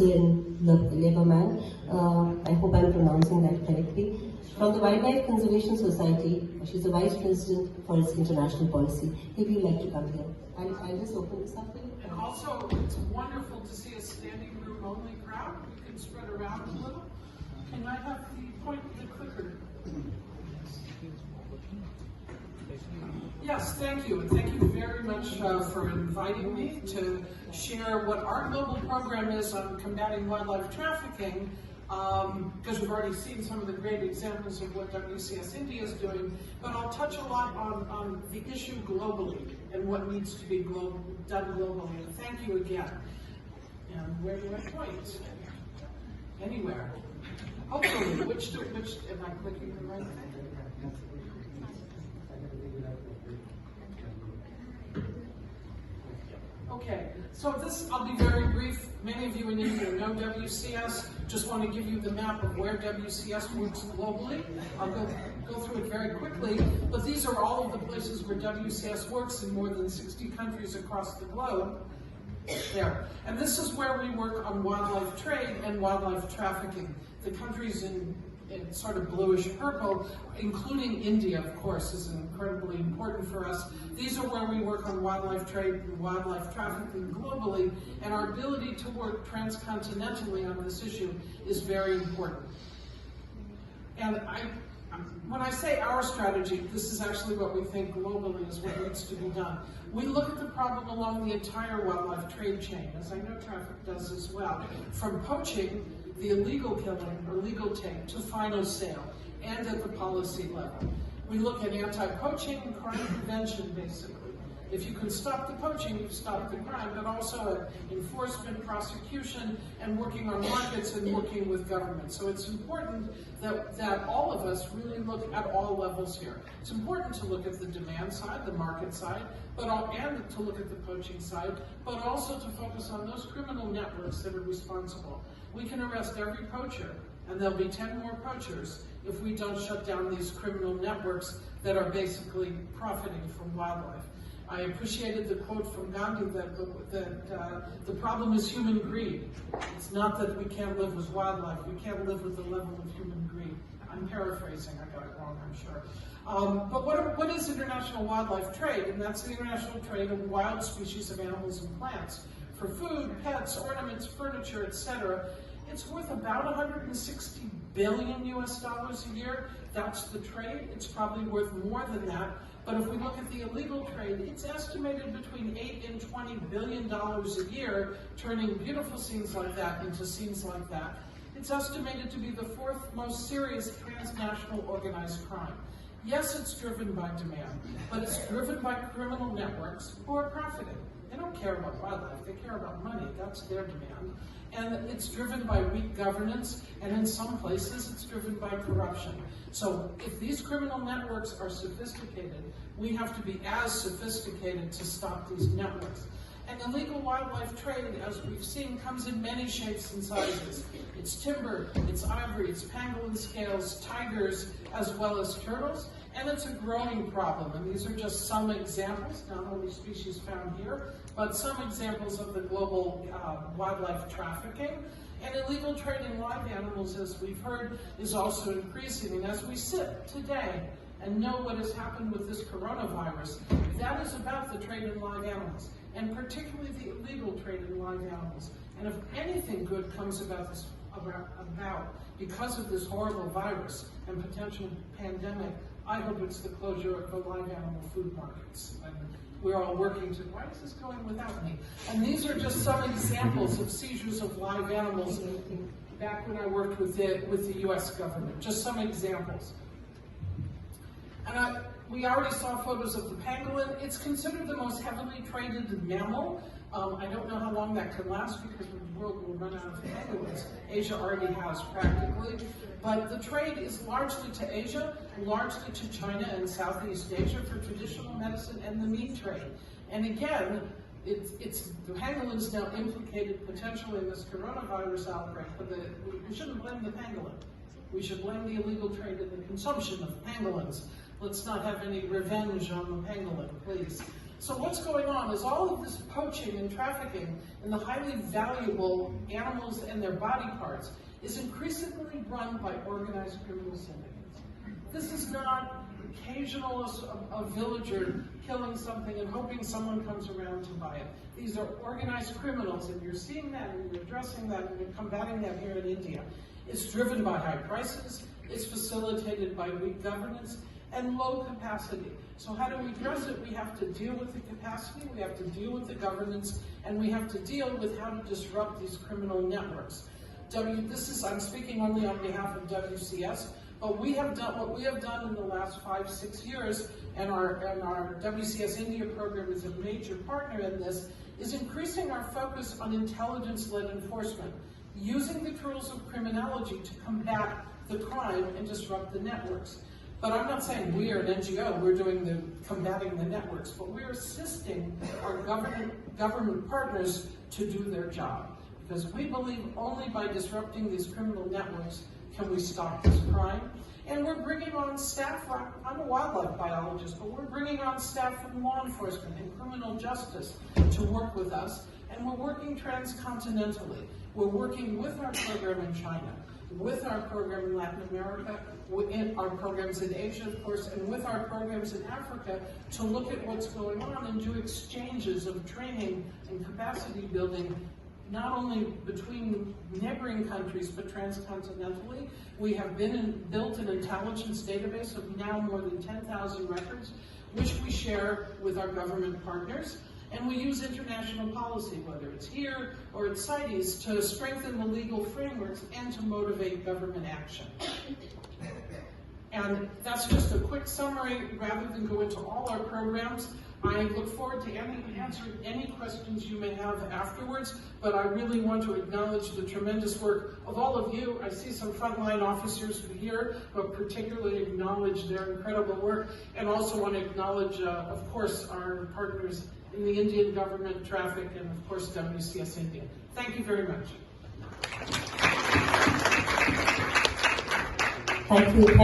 Lieberman. I hope I'm pronouncing that correctly. From the Wildlife Conservation Society, she's the Vice President for its international policy. Maybe you'd like to come here. I'll just open this up. And also, it's wonderful to see a standing room only crowd. We can spread around a little. Can I have the clicker? Yes, thank you. And thank you very much for inviting me to share what our global program is on combating wildlife trafficking, because we've already seen some of the great examples of what WCS India is doing, but I'll touch a lot on the issue globally and what needs to be done globally. And thank you again. And where do I point? Anywhere. Hopefully, which am I clicking the right thing? Okay, so I'll be very brief. Many of you in India know WCS. Just want to give you the map of where WCS works globally. I'll go through it very quickly, but these are all of the places where WCS works in more than 60 countries across the globe. There. And this is where we work on wildlife trade and wildlife trafficking. The countries in sort of bluish purple, including India, of course, is incredibly important for us. These are where we work on wildlife trade and wildlife trafficking globally, and our ability to work transcontinentally on this issue is very important. And when I say our strategy, this is actually what we think globally is what needs to be done. We look at the problem along the entire wildlife trade chain, as I know traffic does as well, from poaching, the illegal killing or legal take, to final sale, and at the policy level. We look at anti-poaching and crime prevention, basically. If you can stop the poaching, you stop the crime, but also at enforcement, prosecution, and working on markets and working with government. So it's important that all of us really look at all levels here. It's important to look at the demand side, the market side, and to look at the poaching side, but also to focus on those criminal networks that are responsible. We can arrest every poacher, and there'll be 10 more poachers if we don't shut down these criminal networks that are basically profiting from wildlife. I appreciated the quote from Gandhi that the problem is human greed. It's not that we can't live with wildlife, we can't live with the level of human greed. I'm paraphrasing, I got it wrong, I'm sure. But what is international wildlife trade? And that's the international trade of wild species of animals and plants for food, pets, ornaments, furniture, etc. It's worth about 160 billion US dollars a year. That's the trade. It's probably worth more than that. But if we look at the illegal trade, it's estimated between $8 and $20 billion a year, turning beautiful scenes like that into scenes like that. It's estimated to be the fourth most serious transnational organized crime. Yes, it's driven by demand, but it's driven by criminal networks who are profiting. They don't care about wildlife, they care about money, that's their demand. And it's driven by weak governance, and in some places it's driven by corruption. So if these criminal networks are sophisticated, we have to be as sophisticated to stop these networks. And illegal wildlife trade, as we've seen, comes in many shapes and sizes. It's timber, it's ivory, it's pangolin scales, tigers, as well as turtles. And it's a growing problem, and these are just some examples, not only species found here, but some examples of the global wildlife trafficking. And illegal trade in live animals, as we've heard, is also increasing. And as we sit today and know what has happened with this coronavirus, that is about the trade in live animals, and particularly the illegal trade in live animals. And if anything good comes about this, because of this horrible virus and potential pandemic, I hope it's the closure of the live animal food markets. And we're all working to, why is this going without me? And these are just some examples of seizures of live animals back when I worked with the US government, just some examples. And we already saw photos of the pangolin. It's considered the most heavily traded mammal. I don't know how long that can last because the world will run out of pangolins. Asia already has practically. But the trade is largely to Asia, largely to China and Southeast Asia for traditional medicine and the meat trade. And again, the pangolin is now implicated potentially in this coronavirus outbreak, but we shouldn't blame the pangolin. We should blame the illegal trade in the consumption of pangolins. Let's not have any revenge on the pangolin, please. So what's going on is all of this poaching and trafficking in the highly valuable animals and their body parts is increasingly run by organized criminal syndicates. This is not occasional a villager killing something and hoping someone comes around to buy it. These are organized criminals, and you're seeing that, and you're addressing that, and you're combating that here in India. It's driven by high prices, it's facilitated by weak governance, and low capacity. So how do we address it? We have to deal with the capacity, we have to deal with the governance, and we have to deal with how to disrupt these criminal networks. I'm speaking only on behalf of WCS, but what we have done in the last 5-6 years, and our WCS India program is a major partner in this, is increasing our focus on intelligence-led enforcement, using the tools of criminology to combat the crime and disrupt the networks. But I'm not saying we are an NGO, we're doing the combating the networks, but we're assisting our government partners to do their job. Because we believe only by disrupting these criminal networks can we stop this crime. And we're bringing on staff, I'm a wildlife biologist, but we're bringing on staff from law enforcement and criminal justice to work with us. And we're working transcontinentally. We're working with our program in China, with our program in Latin America, with our programs in Asia, of course, and with our programs in Africa to look at what's going on and do exchanges of training and capacity building, not only between neighboring countries, but transcontinentally. We have built an intelligence database of now more than 10,000 records, which we share with our government partners. And we use international policy, whether it's here or at CITES, to strengthen the legal frameworks and to motivate government action. And that's just a quick summary. Rather than go into all our programs, I look forward to answering any questions you may have afterwards, but I really want to acknowledge the tremendous work of all of you. I see some frontline officers here, but particularly acknowledge their incredible work, and also want to acknowledge, of course, our partners in the Indian government, traffic, and of course WCS India. Thank you very much. Thank you.